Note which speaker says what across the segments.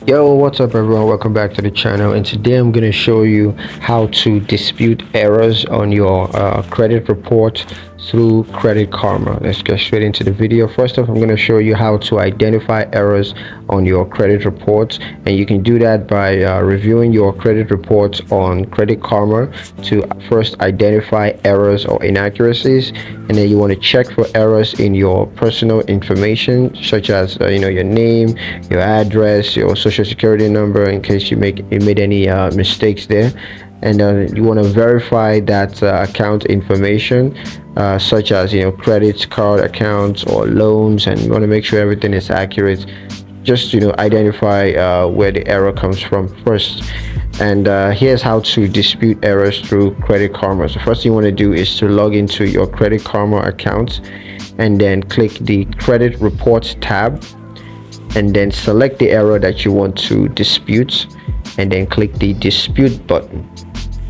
Speaker 1: Yo, what's up everyone? Welcome back to the channel, and today I'm going to show you how to dispute errors on your credit report through Credit Karma. Let's get straight into the video. First off, I'm going to show you how to identify errors on your credit reports, and you can do that by reviewing your credit reports on Credit Karma to first identify errors or inaccuracies, and then you want to check for errors in your personal information such as your name, your address, your social security number, in case you made any mistakes there. And you want to verify that account information, such as credit card accounts or loans, and you want to make sure everything is accurate. Just identify where the error comes from first. And here's how to dispute errors through Credit Karma. So first thing you want to do is to log into your Credit Karma account, and then click the credit reports tab, and then select the error that you want to dispute, and then click the dispute button.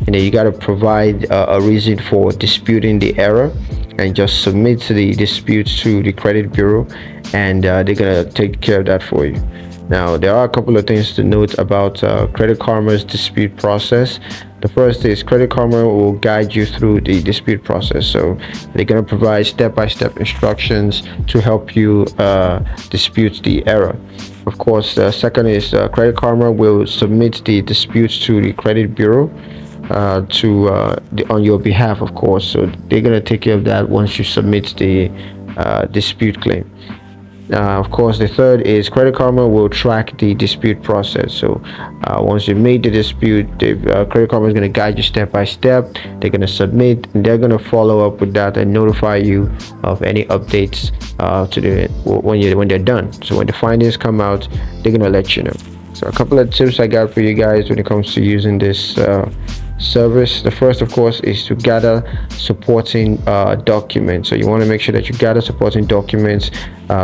Speaker 1: And then you got to provide a reason for disputing the error, and just submit the dispute to the credit bureau, and they're gonna take care of that for you. Now, there are a couple of things to note about Credit Karma's dispute process. The first is Credit Karma will guide you through the dispute process. So they're going to provide step-by-step instructions to help you dispute the error. Of course, the second is Credit Karma will submit the disputes to the credit bureau on your behalf, of course. So they're going to take care of that once you submit the dispute claim. Of course, the third is Credit Karma will track the dispute process. So once you've made the dispute, Credit Karma is going to guide you step by step. They're going to submit, and they're going to follow up with that and notify you of any updates when they're done. So when the findings come out, they're going to let you know. So a couple of tips I got for you guys when it comes to using this service. The first, of course, is to gather supporting documents. So you want to make sure that you gather supporting documents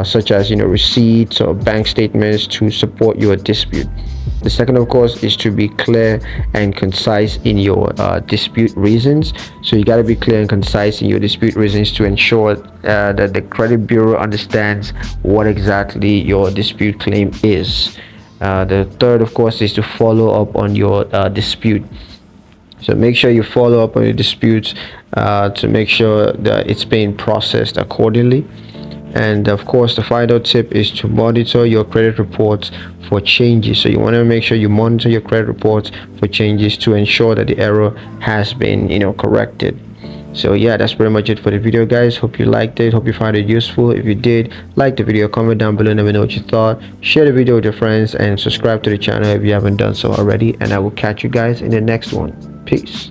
Speaker 1: such as receipts or bank statements to support your dispute. The second, of course, is to be clear and concise in your dispute reasons. So you got to be clear and concise in your dispute reasons to ensure that the credit bureau understands what exactly your dispute claim is. The third, of course, is to follow up on your dispute. So make sure you follow up on your disputes to make sure that it's being processed accordingly. And of course, the final tip is to monitor your credit reports for changes. So you want to make sure you monitor your credit reports for changes to ensure that the error has been corrected. So yeah, that's pretty much it for the video, guys. Hope you liked it. Hope you found it useful. If you did, like the video, comment down below, let me know what you thought. Share the video with your friends, and subscribe to the channel if you haven't done so already. And I will catch you guys in the next one. Peace.